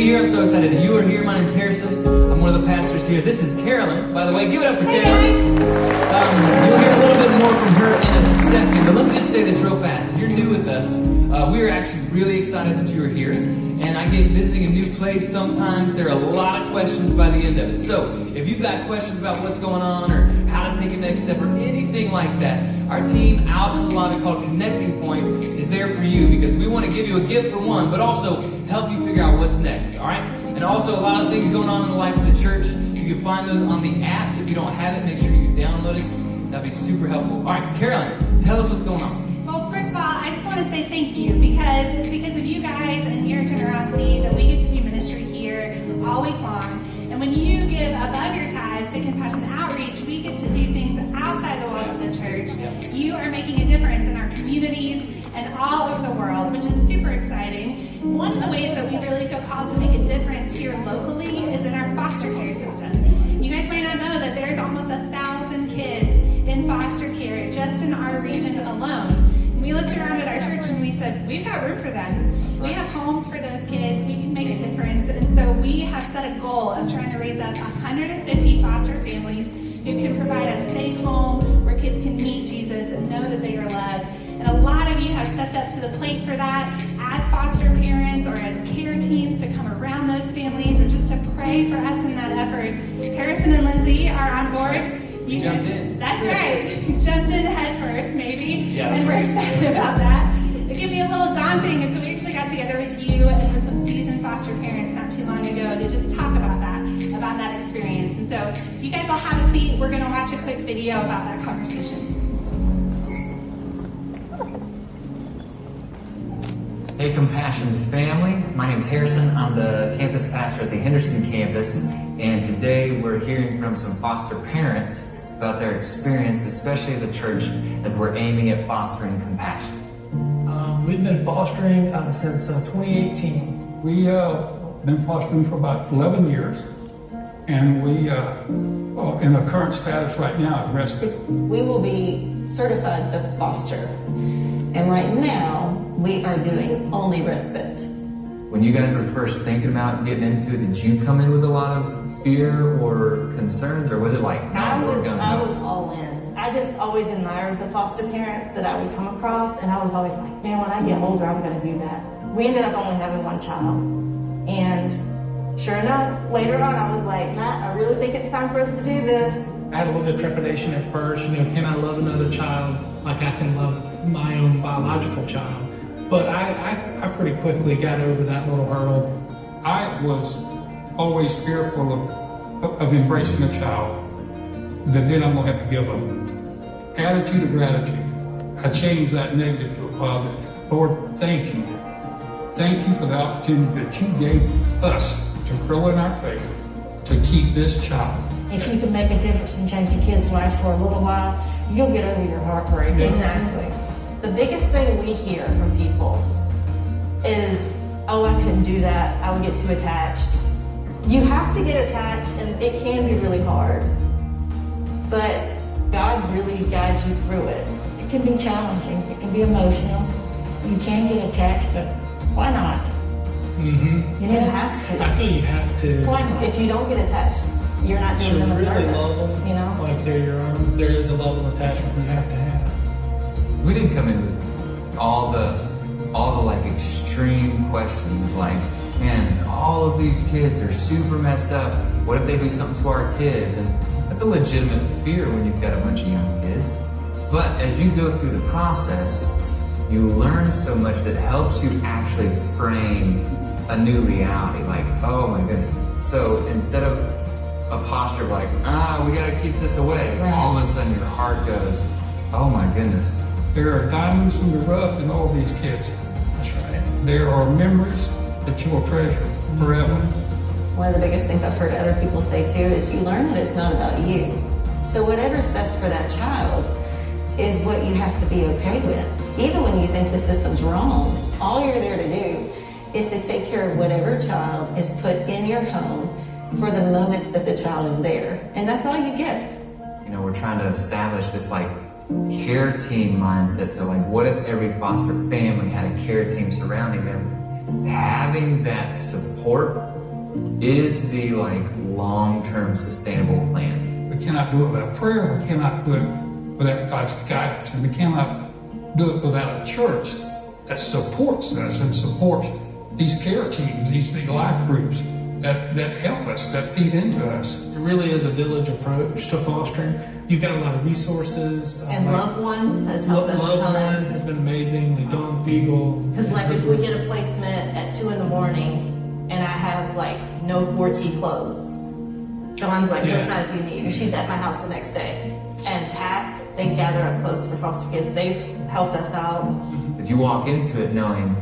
here. I'm so excited that you are here. My name's Harrison. I'm one of the pastors here. This is Carolyn, by the way. Give it up for Carolyn. You'll hear a little bit more from her in a second, but let me just say this real fast. If you're new with us, we are actually really excited that you are here. And I get visiting a new place. Sometimes there are a lot of questions by the end of it. So if you've got questions about what's going on or how to take a next step or anything like that, our team out in the lobby called Connecting Point is there for you, because we want to give you a gift for one, but also help you figure out what's next, all right? And also a lot of things going on in the life of the church. You can find those on the app. If you don't have it, make sure you download it. That'd be super helpful. All right, Carolyn, tell us what's going on. Well, first of all, I just want to say thank you, because it's because of you guys and your generosity that we get to do ministry here all week long. And when you give above your tithes to Compassion Outreach, we get to do things outside the walls of the church. You are making a difference in our communities and all over the world, which is super exciting. One of the ways that we really feel called to make a difference here locally is in our foster care system. You guys might not know that there's almost 1,000 kids in foster care just in our region alone. We looked around at our church and we said, we've got room for them. We have homes for those kids. We can make a difference. And so we have set a goal of trying to raise up 150 foster families who can provide a safe home where kids can meet Jesus and know that they are loved. And a lot of you have stepped up to the plate for that as foster parents or as care teams to come around those families or just to pray for us in that effort. Harrison and Lindsay are on board. You jumped in. That's right. Jumped in head first, maybe. Yeah, and we're excited about that. It can be a little daunting, and so we actually got together with you and with some seasoned foster parents not too long ago to just talk about that experience. And so if you guys will have a seat, we're going to watch a quick video about that conversation. Hey, Compassion family. My name is Harrison. I'm the campus pastor at the Henderson campus, and today we're hearing from some foster parents about their experience, especially at the church, as we're aiming at fostering compassion. We've been fostering since 2018. We've been fostering for about 11 years, and we in the current status right now at respite. We will be certified to foster, and right now we are doing only respite. When you guys were first thinking about getting into it, did you come in with a lot of fear or concerns, or was it like, I was all in. I just always admired the foster parents that I would come across, and I was always like, man, when I get older, I'm going to do that. We ended up only having one child, and sure enough, later on, I was like, Matt, I really think it's time for us to do this. I had a little bit of trepidation at first, can I love another child like I can love my own biological child? But I pretty quickly got over that little hurdle. I was always fearful of embracing a child that then I'm going to have to give up. Attitude of gratitude. I changed that negative to a positive. Lord, thank you. Thank you for the opportunity that you gave us to grow in our faith, to keep this child. If you can make a difference and change a kid's life for a little while, you'll get over your heartbreak. Exactly. The biggest thing we hear from people is, oh, I couldn't do that. I would get too attached. You have to get attached, and it can be really hard. But God really guides you through it. It can be challenging. It can be emotional. You can get attached, but why not? Mm-hmm. You have to. I feel you have to. Why not? If you don't get attached, you're not doing them a really service. love them, you know? like they're your own. There is a level of attachment you have to have. We didn't come in with all the like extreme questions like, man, all of these kids are super messed up. What if they do something to our kids? And that's a legitimate fear when you've got a bunch of young kids. But as you go through the process, you learn so much that helps you actually frame a new reality. Like, oh my goodness. So instead of a posture of like, we gotta keep this away, all of a sudden your heart goes, oh my goodness. There are diamonds in the rough in all these kids. That's right. There are memories that you will treasure forever. One of the biggest things I've heard other people say too is you learn that it's not about you. So whatever's best for that child is what you have to be okay with. Even when you think the system's wrong, all you're there to do is to take care of whatever child is put in your home for the moments that the child is there. And that's all you get. We're trying to establish this like care team mindset. So like, what if every foster family had a care team surrounding them? Having that support is the like long-term sustainable plan. We cannot do it without prayer. We cannot do it without God's guidance. And we cannot do it without a church that supports us and supports these care teams, these life groups that help us, that feed into us. It really is a village approach to fostering. You've got a lot of resources. And Loved One has helped us a Loved ton. One has been amazing. Like Dawn Fiegel. Because like if we get a placement at 2 a.m. and I have like no 4T clothes, Dawn's like, what size do you need? And she's at my house the next day. And Pat, they gather up clothes for foster kids. They've helped us out. If you walk into it knowing,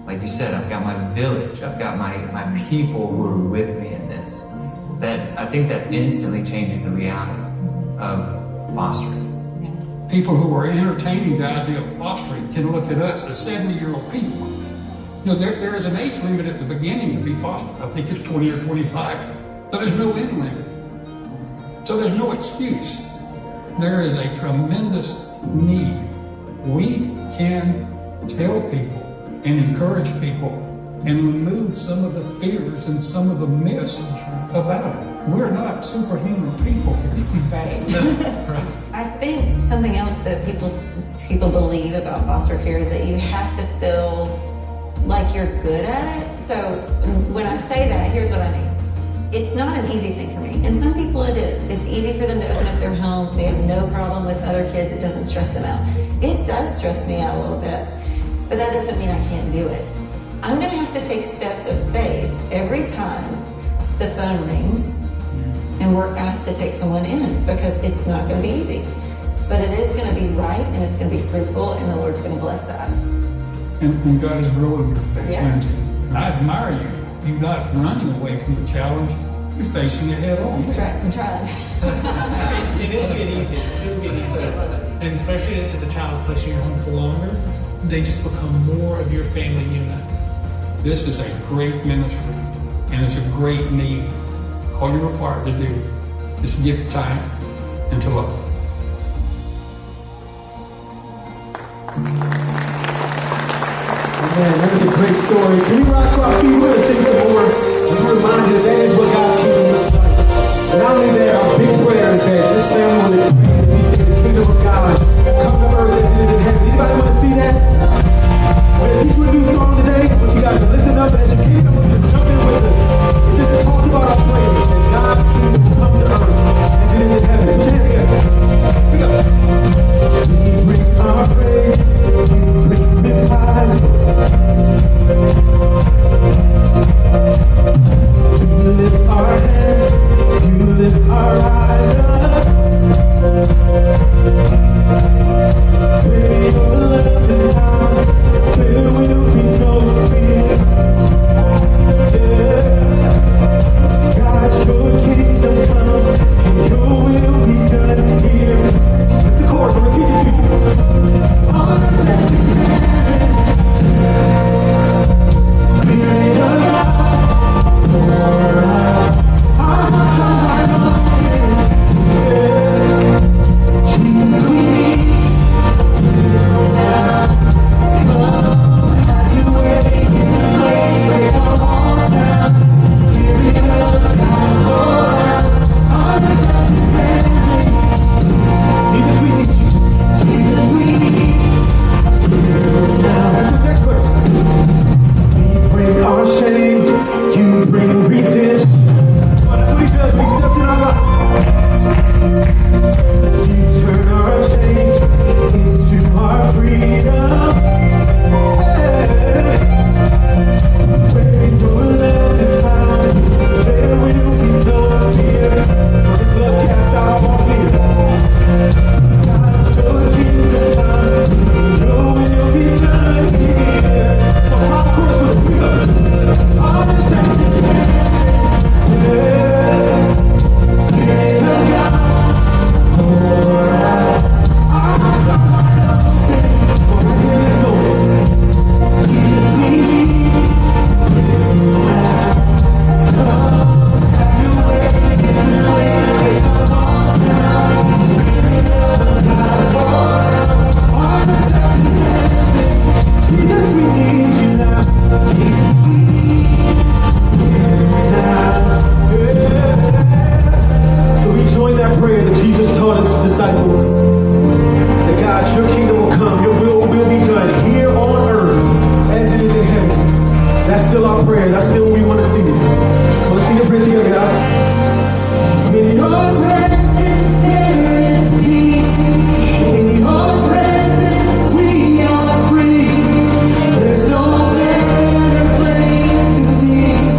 like you said, I've got my village, I've got my people who are with me in this, that I think that instantly changes the reality of fostering. People who are entertaining the idea of fostering can look at us as 70-year-old people. You know, there is an age limit at the beginning to be fostered. I think it's 20 or 25. But there's no end limit. So there's no excuse. There is a tremendous need. We can tell people and encourage people and remove some of the fears and some of the myths about it. We're not superhuman people. Right. I think something else that people believe about foster care is that you have to feel like you're good at it. So when I say that, here's what I mean. It's not an easy thing for me. And some people it is. It's easy for them to open up their homes. They have no problem with other kids. It doesn't stress them out. It does stress me out a little bit, but that doesn't mean I can't do it. I'm going to have to take steps of faith every time the phone rings and we're asked to take someone in, because it's not going to be easy. But it is going to be right, and it's going to be fruitful, and the Lord's going to bless that. And God is growing your faith, Yeah. Lindsay. And I admire you. You're not running away from the challenge. You're facing it head on. That's right. I'm trying. And it'll get easy. It'll get easy. And especially as a child is placed in your home for longer, they just become more of your family unit. This is a great ministry, and it's a great need. All you're required to do is give time and to love. Man, that is a great story. Can we rock to our feet with us a bit more? Just a reminder that is what God's kingdom looks like. And not only that, our big prayer is that this family will experience the kingdom of God come to earth as it is in heaven. Anybody want to see that? I'm going to teach you a new song today. I want you guys to listen up, and as your kingdom, I want you to jump in with us. It just talks about our prayer that God's kingdom will come to earth as it is in heaven. Put your hands together. Here we go. We bring our praise. We bring it high. prayers. That's still what we want to see. Let's see the prayer together, guys.